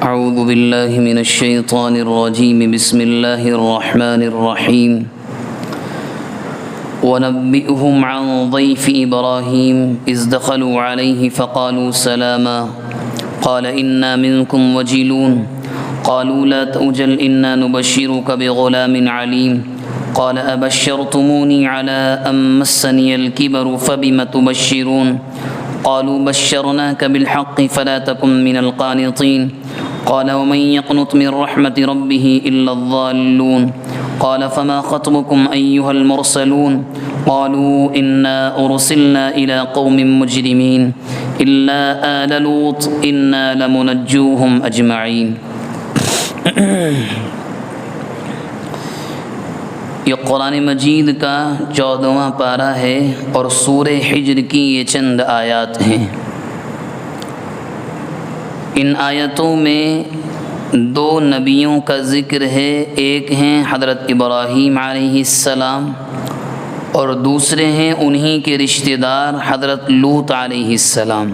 اعوذ باللہ من الشیطان الرجیم بسم اللہ الرحمن الرحیم ونبئهم عن ضيف إبراهيم إذ دخلوا عليه فقالوا سلاما قال إنا منكم وجلون قالوا لا توجل إنا نبشرك بغلام عليم قال أبشرتموني على أن مسني الكبر فبم تبشرون قالوا بشرناك بالحق فلا تكن من القانطين قال ومن يقنط من رحمة ربه إلا الضالون قال فما خطبكم أيها المرسلون قالوا إنا أرسلنا إلى قوم مجرمين إلا آل لوط إنا لمنجوهم أجمعين۔ یہ قرآن مجید کا 14واں پارہ ہے اور سورہ حجر کی یہ چند آیات ہیں۔ ان آیتوں میں دو نبیوں کا ذکر ہے، ایک ہیں حضرت ابراہیم علیہ السلام اور دوسرے ہیں انہی کے رشتہ دار حضرت لوط علیہ السلام۔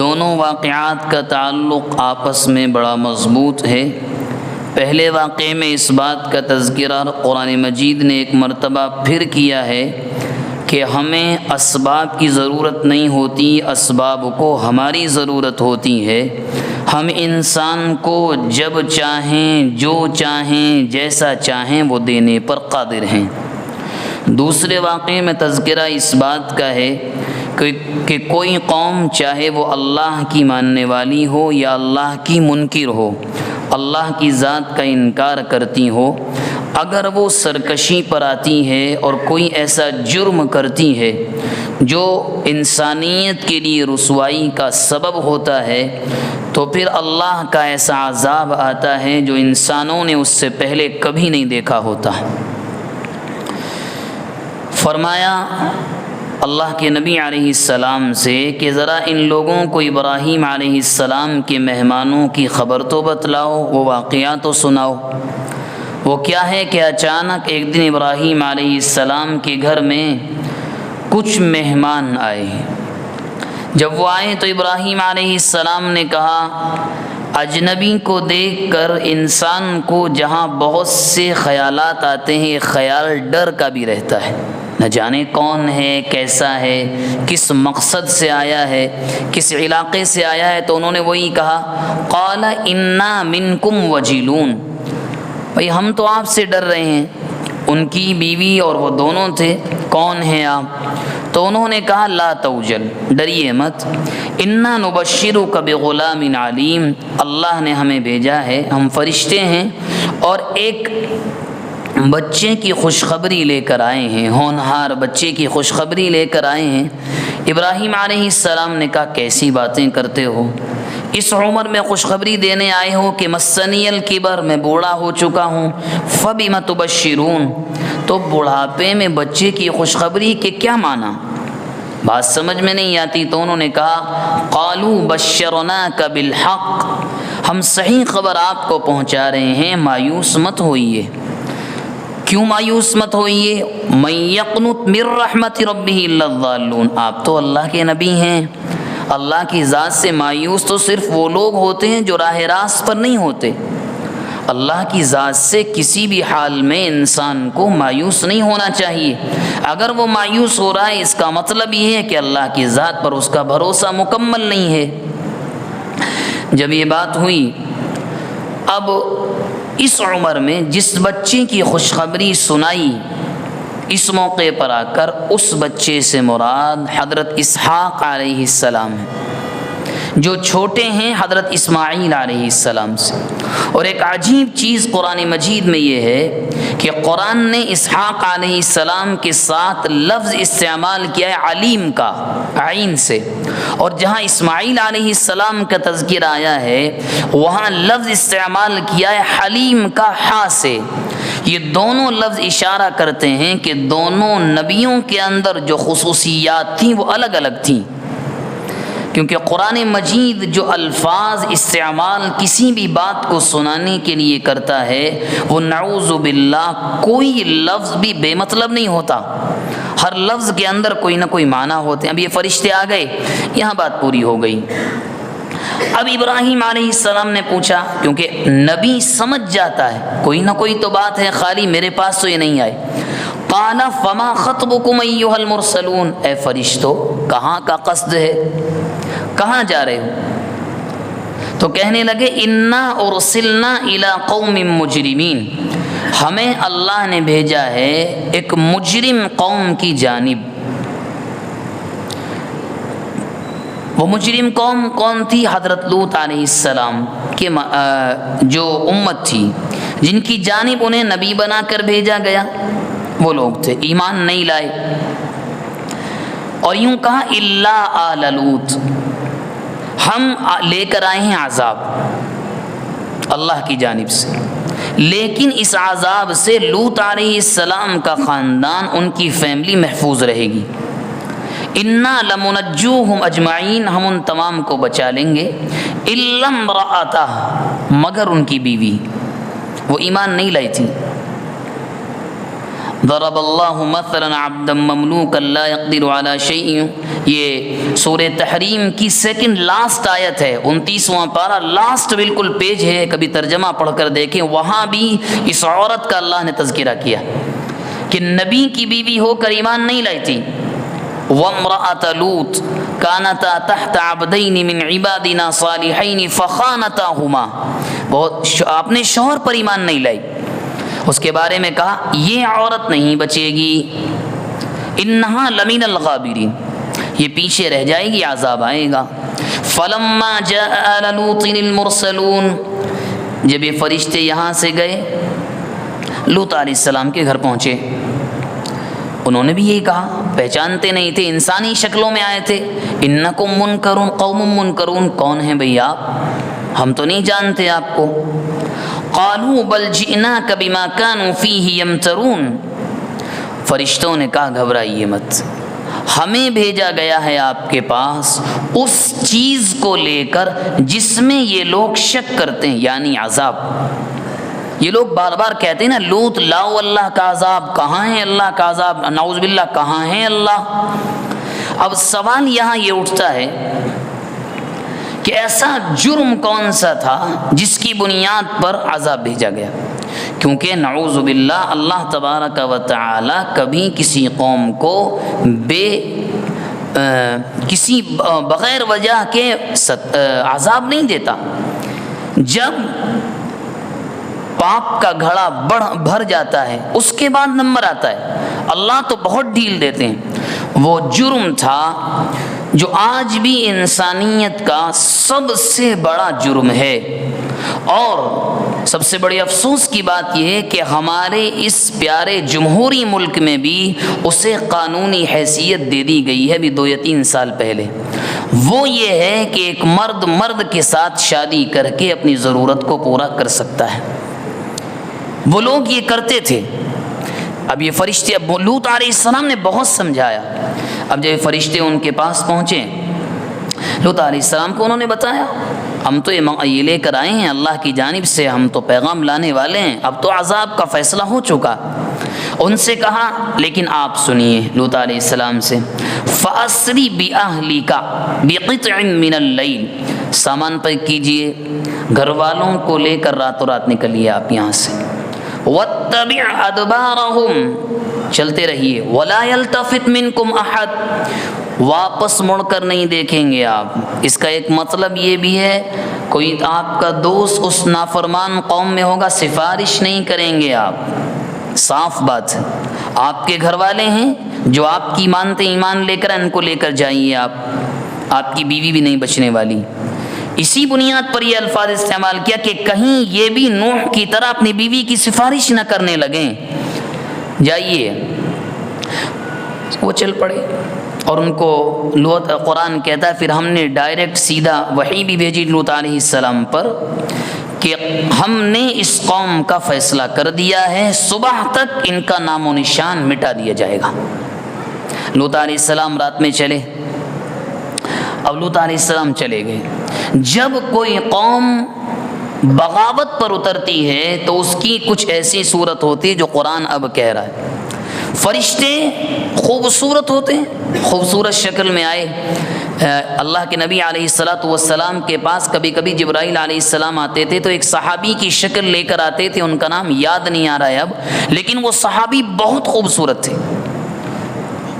دونوں واقعات کا تعلق آپس میں بڑا مضبوط ہے۔ پہلے واقعے میں اس بات کا تذکرہ قرآن مجید نے ایک مرتبہ پھر کیا ہے کہ ہمیں اسباب کی ضرورت نہیں ہوتی، اسباب کو ہماری ضرورت ہوتی ہے۔ ہم انسان کو جب چاہیں، جو چاہیں، جیسا چاہیں وہ دینے پر قادر ہیں۔ دوسرے واقعے میں تذکرہ اس بات کا ہے کہ کوئی قوم چاہے وہ اللہ کی ماننے والی ہو یا اللہ کی منکر ہو، اللہ کی ذات کا انکار کرتی ہو، اگر وہ سرکشی پر آتی ہے اور کوئی ایسا جرم کرتی ہے جو انسانیت کے لیے رسوائی کا سبب ہوتا ہے تو پھر اللہ کا ایسا عذاب آتا ہے جو انسانوں نے اس سے پہلے کبھی نہیں دیکھا ہوتا۔ فرمایا اللہ کے نبی علیہ السلام سے کہ ذرا ان لوگوں کو ابراہیم علیہ السلام کے مہمانوں کی خبر تو بتلاؤ، وہ واقعہ تو سناؤ۔ وہ کیا ہے کہ اچانک ایک دن ابراہیم علیہ السلام کے گھر میں کچھ مہمان آئے۔ جب وہ آئے تو ابراہیم علیہ السلام نے کہا، اجنبی کو دیکھ کر انسان کو جہاں بہت سے خیالات آتے ہیں، خیال ڈر کا بھی رہتا ہے، نہ جانے کون ہے، کیسا ہے، کس مقصد سے آیا ہے، کس علاقے سے آیا ہے۔ تو انہوں نے وہی کہا، قال انا منکم وجلون، بھئی ہم تو آپ سے ڈر رہے ہیں۔ ان کی بیوی اور وہ دونوں تھے، کون ہیں آپ؟ تو انہوں نے کہا لا توجل، ڈریے مت، انا نبشرک بغلام علیم، اللہ نے ہمیں بھیجا ہے، ہم فرشتے ہیں اور ایک بچے کی خوشخبری لے کر آئے ہیں، ہونہار بچے کی خوشخبری لے کر آئے ہیں۔ ابراہیم علیہ السلام نے کہا کیسی باتیں کرتے ہو، اس عمر میں خوشخبری دینے آئے ہو کہ مسنی الکبر، میں بوڑھا ہو چکا ہوں، فبم تبشرون، تو بڑھاپے میں بچے کی خوشخبری کے کیا معنی؟ بات سمجھ میں نہیں آتی۔ تو انہوں نے کہا قالوا بشرناک بالحق، ہم صحیح خبر آپ کو پہنچا رہے ہیں، مایوس مت ہوئیے۔ کیوں مایوس مت ہوئیے؟ من یقنط من رحمت ربہ الا الضالون، آپ تو اللہ کے نبی ہیں، اللہ کی ذات سے مایوس تو صرف وہ لوگ ہوتے ہیں جو راہ راست پر نہیں ہوتے۔ اللہ کی ذات سے کسی بھی حال میں انسان کو مایوس نہیں ہونا چاہیے۔ اگر وہ مایوس ہو رہا ہے اس کا مطلب یہ ہے کہ اللہ کی ذات پر اس کا بھروسہ مکمل نہیں ہے۔ جب یہ بات ہوئی، اب اس عمر میں جس بچے کی خوشخبری سنائی، اس موقع پر آ کر اس بچے سے مراد حضرت اسحاق علیہ السلام ہے، جو چھوٹے ہیں حضرت اسماعیل علیہ السلام سے۔ اور ایک عجیب چیز قرآن مجید میں یہ ہے کہ قرآن نے اسحاق علیہ السلام کے ساتھ لفظ استعمال کیا ہے علیم کا، عین سے، اور جہاں اسماعیل علیہ السلام کا تذکرہ آیا ہے وہاں لفظ استعمال کیا ہے حلیم کا، ہا سے۔ یہ دونوں لفظ اشارہ کرتے ہیں کہ دونوں نبیوں کے اندر جو خصوصیات تھیں وہ الگ الگ تھیں، کیونکہ قرآن مجید جو الفاظ استعمال کسی بھی بات کو سنانے کے لیے کرتا ہے وہ نعوذ باللہ کوئی لفظ بھی بے مطلب نہیں ہوتا، ہر لفظ کے اندر کوئی نہ کوئی معنی ہوتے ہیں۔ اب یہ فرشتے آ گئے، یہاں بات پوری ہو گئی۔ اب ابراہیم علیہ السلام نے پوچھا، کیونکہ نبی سمجھ جاتا ہے کوئی نہ کوئی تو بات ہے، خالی میرے پاس تو یہ نہیں آئے۔ قال فما خطبکم ایھا المرسلون، اے فرشتوں کہاں کا قصد ہے، کہاں جا رہے ہو؟ تو کہنے لگے انا ارسلنا الی قوم مجرمین، ہمیں اللہ نے بھیجا ہے ایک مجرم قوم کی جانب۔ وہ مجرم قوم کون تھی؟ حضرت لوط علیہ السلام کے جو امت تھی، جن کی جانب انہیں نبی بنا کر بھیجا گیا، وہ لوگ تھے، ایمان نہیں لائے۔ اور یوں کہا الا آل لوط، ہم لے کر آئے ہیں عذاب اللہ کی جانب سے، لیکن اس عذاب سے لوط علیہ السلام کا خاندان، ان کی فیملی محفوظ رہے گی۔ انا لمنجوہم اجمعین، ہم ان تمام کو بچا لیں گے، الا امرأتہ، مگر ان کی بیوی، وہ ایمان نہیں لائی تھی۔ ضرب اللہ مثلا عبدا مملوکا لا يقدر على شيء، یہ سورہ تحریم کی سیکنڈ لاسٹ آیت ہے، 29واں پارہ، لاسٹ بالکل پیج ہے، کبھی ترجمہ پڑھ کر دیکھیں، وہاں بھی اس عورت کا اللہ نے تذکرہ کیا کہ نبی کی بیوی ہو کر ایمان نہیں لائی تھی۔ وامرأة لوط كانتا تحت عبدین من عبادنا صالحین فخانتاہما، وہ اپنے شوہر پر ایمان نہیں لائی، اس کے بارے میں کہا یہ عورت نہیں بچے گی، انہا لمن الغابرین، یہ پیچھے رہ جائے گی، عذاب آئے گا۔ فلما جاء آل لوط المرسلون، جب یہ فرشتے یہاں سے گئے لوط علیہ السلام کے گھر پہنچے، انہوں نے بھی یہی کہا، پہچانتے نہیں تھے، انسانی شکلوں میں آئے تھے، انکم منکرون قوم منکرون، کون ہیں بھئی آپ، ہم تو نہیں جانتے آپ کو۔ قالوا بل جئناک بما كانوا فیہ یمترون، فرشتوں نے کہا گھبرائیے مت، ہمیں بھیجا گیا ہے آپ کے پاس اس چیز کو لے کر جس میں یہ لوگ شک کرتے ہیں، یعنی عذاب۔ یہ لوگ بار بار کہتے ہیں نا لوط لاؤ اللہ کا عذاب، کہاں ہے اللہ کا عذاب، نعوذ باللہ کہاں ہے اللہ۔ اب سوال یہاں یہ اٹھتا ہے کہ ایسا جرم کون سا تھا جس کی بنیاد پر عذاب بھیجا گیا، کیونکہ نعوذ باللہ اللہ تبارک و تعالی کبھی کسی قوم کو کسی بغیر وجہ کے عذاب نہیں دیتا۔ جب پاپ کا گھڑا بھر جاتا ہے اس کے بعد نمبر آتا ہے، اللہ تو بہت ڈھیل دیتے ہیں۔ وہ جرم تھا جو آج بھی انسانیت کا سب سے بڑا جرم ہے، اور سب سے بڑی افسوس کی بات یہ ہے کہ ہمارے اس پیارے جمہوری ملک میں بھی اسے قانونی حیثیت دے دی گئی ہے، بھی 2 یا 3 سال پہلے۔ وہ یہ ہے کہ ایک مرد کے ساتھ شادی کر کے اپنی ضرورت کو پورا کر سکتا ہے، وہ لوگ یہ کرتے تھے۔ اب یہ فرشتے، اب لوط علیہ السلام نے بہت سمجھایا، اب جب فرشتے ان کے پاس پہنچے لوط علیہ السلام کو انہوں نے بتایا ہم تو یہ لے کر آئے ہیں اللہ کی جانب سے، ہم تو پیغام لانے والے ہیں، اب تو عذاب کا فیصلہ ہو چکا۔ ان سے کہا لیکن آپ سنیے لوط علیہ السلام سے، فَأَسْرِ بِأَهْلِكَ بِقِطْعٍ مِّنَ اللَّيْلِ، سامان پیک کیجئے، گھر والوں کو لے کر راتوں رات نکلیے آپ یہاں سے، وَاتَّبِعْ أَدْبَارَهُمْ، چلتے رہیے، وَلَا يَلْتَفِتْ مِنْكُمْ أَحَدٌ، واپس مڑ کر نہیں دیکھیں گے آپ۔ اس کا ایک مطلب یہ بھی ہے کوئی آپ کا دوست اس نافرمان قوم میں ہوگا، سفارش نہیں کریں گے آپ، صاف بات ہے۔ آپ کے گھر والے ہیں جو آپ کی مانتے ایمان لے کر، ان کو لے کر جائیے آپ کی بیوی بھی نہیں بچنے والی۔ اسی بنیاد پر یہ الفاظ استعمال کیا کہ کہیں یہ بھی نوح کی طرح اپنی بیوی کی سفارش نہ کرنے لگیں، جائیے۔ وہ چل پڑے، اور ان کو لوط، قرآن کہتا ہے پھر ہم نے ڈائریکٹ سیدھا وحی بھی بھیجی لوط علیہ السلام پر کہ ہم نے اس قوم کا فیصلہ کر دیا ہے، صبح تک ان کا نام و نشان مٹا دیا جائے گا۔ لوط علیہ السلام رات میں چلے، اب لوط علیہ السلام چلے گئے۔ جب کوئی قوم بغاوت پر اترتی ہے تو اس کی کچھ ایسی صورت ہوتی ہے جو قرآن اب کہہ رہا ہے، فرشتے خوبصورت ہوتے ہیں، خوبصورت شکل میں آئے۔ اللہ کے نبی علیہ الصلاۃ والسلام کے پاس کبھی کبھی جبرائیل علیہ السلام آتے تھے تو ایک صحابی کی شکل لے کر آتے تھے، ان کا نام یاد نہیں آ رہا ہے اب، لیکن وہ صحابی بہت خوبصورت تھے۔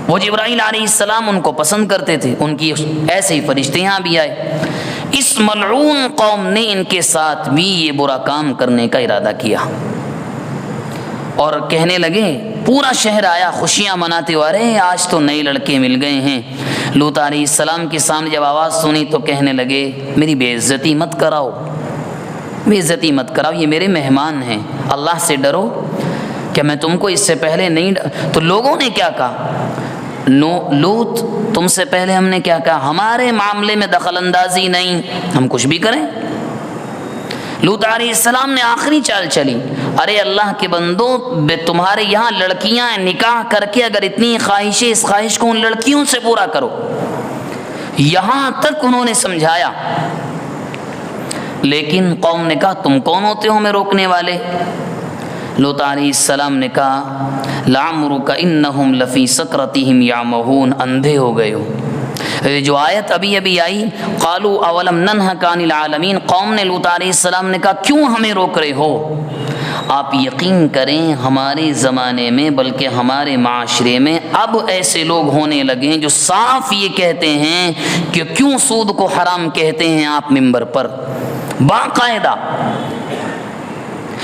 وہ جبرائیل علیہ السلام ان کو پسند کرتے تھے، ان کی ایسے ہی فرشتے یہاں بھی آئے۔ اس ملعون قوم نے ان کے ساتھ بھی یہ برا کام کرنے کا ارادہ کیا اور کہنے لگے، پورا شہر آیا خوشیاں مناتے ہوئے، ارے آج تو نئے لڑکے مل گئے ہیں۔ لوط علیہ السلام کے سامنے جب آواز سنی تو کہنے لگے، میری بے عزتی مت کراؤ، بے عزتی مت کراؤ، یہ میرے مہمان ہیں، اللہ سے ڈرو، کیا میں تم کو اس سے پہلے نہیں تو لوگوں نے کیا کہا، لوط تم سے پہلے ہم نے کیا کہا، ہمارے معاملے میں دخل اندازی نہیں، ہم کچھ بھی کریں۔ لوط علیہ السلام نے آخری چال چلی، ارے اللہ کے بندو، تمہارے یہاں لڑکیاں نکاح کر کے اگر اتنی خواہش ہے، اس خواہش کو ان لڑکیوں سے پورا کرو۔ یہاں تک انہوں نے سمجھایا، لیکن قوم نے کہا تم کون ہوتے ہو ہمیں روکنے والے؟ لوط علیہ السلام نے کہا، لعمرک انہم لفی سکرتہم یعمہون، اندھے ہو گئے ہو۔ جو آیت ابھی ابھی آئی، قالوا اولم ننہک عن العالمین، قوم نے لوط علیہ السلام نے کہا کیوں ہمیں روک رہے ہو؟ آپ یقین کریں ہمارے زمانے میں بلکہ ہمارے معاشرے میں اب ایسے لوگ ہونے لگے ہیں جو صاف یہ کہتے ہیں کہ کیوں سود کو حرام کہتے ہیں آپ ممبر پر، باقاعدہ۔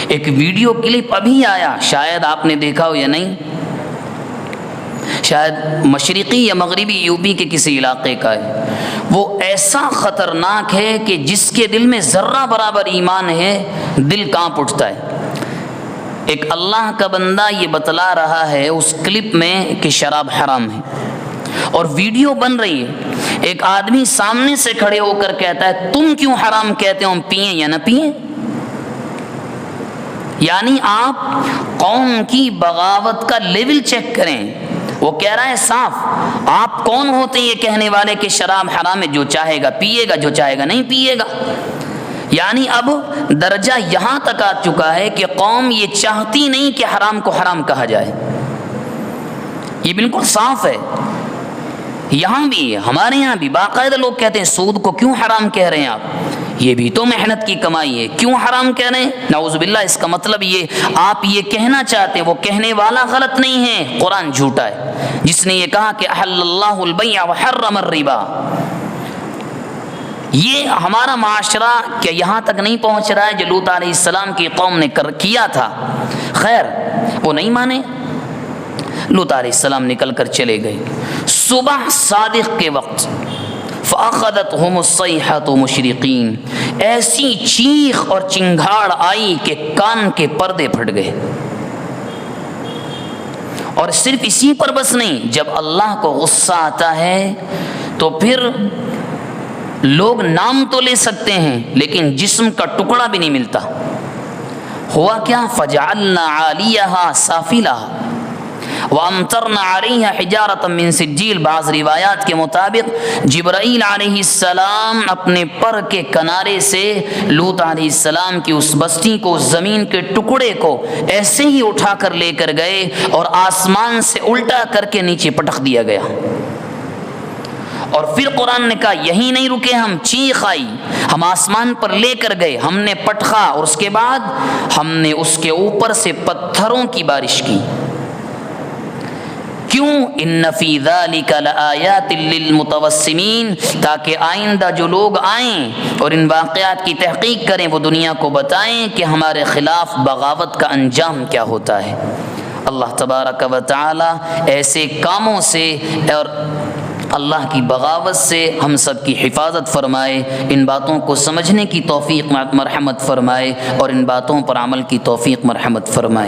ایک ویڈیو کلپ ابھی آیا، شاید آپ نے دیکھا ہو یا نہیں، شاید مشرقی یا مغربی یو پی کے کسی علاقے کا ہے۔ وہ ایسا خطرناک ہے کہ جس کے دل میں ذرہ برابر ایمان ہے دل کانپ اٹھتا ہے۔ ایک اللہ کا بندہ یہ بتلا رہا ہے اس کلپ میں کہ شراب حرام ہے، اور ویڈیو بن رہی ہے، ایک آدمی سامنے سے کھڑے ہو کر کہتا ہے تم کیوں حرام کہتے ہو، ہم پئیں یا نہ پئیں؟ یعنی آپ قوم کی بغاوت کا لیول چیک کریں۔ وہ کہہ رہا ہے صاف، آپ کون ہوتے ہیں یہ کہنے والے کہ شراب حرام ہے، جو چاہے گا پیے گا، جو چاہے گا نہیں پیے گا۔ یعنی اب درجہ یہاں تک آ چکا ہے کہ قوم یہ چاہتی نہیں کہ حرام کو حرام کہا جائے، یہ بالکل صاف ہے۔ یہاں بھی، ہمارے یہاں بھی باقاعدہ لوگ کہتے ہیں سود کو کیوں حرام کہہ رہے ہیں آپ، یہ بھی تو محنت کی کمائی ہے، کیوں حرام کہہ رہے ہیں؟ نعوذ باللہ، اس کا مطلب یہ آپ یہ کہنا چاہتے ہیں، وہ کہنے والا غلط نہیں ہے، قرآن جھوٹا ہے جس نے یہ کہا کہ احل اللہ البیع وحرم الربا۔ یہ ہمارا معاشرہ کیا یہاں تک نہیں پہنچ رہا ہے جو لوط علیہ السلام کی قوم نے کیا تھا؟ خیر، وہ نہیں مانے، لوط علیہ السلام نکل کر چلے گئے۔ صبح صادق کے وقت فَأَخَذَتْهُمُ الصَّيْحَةُ مُشْرِقِينَ، ایسی چیخ اور چنگھاڑ آئی کہ کان کے پردے پھٹ گئے۔ اور صرف اسی پر بس نہیں، جب اللہ کو غصہ آتا ہے تو پھر لوگ نام تو لے سکتے ہیں لیکن جسم کا ٹکڑا بھی نہیں ملتا۔ ہوا کیا؟ فَجَعَلْنَا عَالِيَهَا سَافِلَهَا وَأَمْطَرْنَا عَلَيْهَا حِجَارَةً مِّن سِجِّيلٍ۔ بعض روایات کے مطابق جبرائیل علیہ السلام اپنے پر کے کنارے سے لوط علیہ السلام کی اس بستی کو، زمین کے ٹکڑے کو ایسے ہی اٹھا کر لے کر گئے اور آسمان سے الٹا کر کے نیچے پٹک دیا گیا۔ اور پھر قرآن نے کہا یہیں نہیں رکے ہم، چیخ آئی، ہم آسمان پر لے کر گئے، ہم نے پٹخا اور اس کے بعد ہم نے اس کے اوپر سے پتھروں کی بارش کی۔ کیوں؟ ان فی ذلک لآیات للمتوسمین، تاکہ آئندہ جو لوگ آئیں اور ان واقعات کی تحقیق کریں وہ دنیا کو بتائیں کہ ہمارے خلاف بغاوت کا انجام کیا ہوتا ہے۔ اللہ تبارک و تعالی ایسے کاموں سے اور اللہ کی بغاوت سے ہم سب کی حفاظت فرمائے، ان باتوں کو سمجھنے کی توفیق مرحمت فرمائے اور ان باتوں پر عمل کی توفیق مرحمت فرمائے۔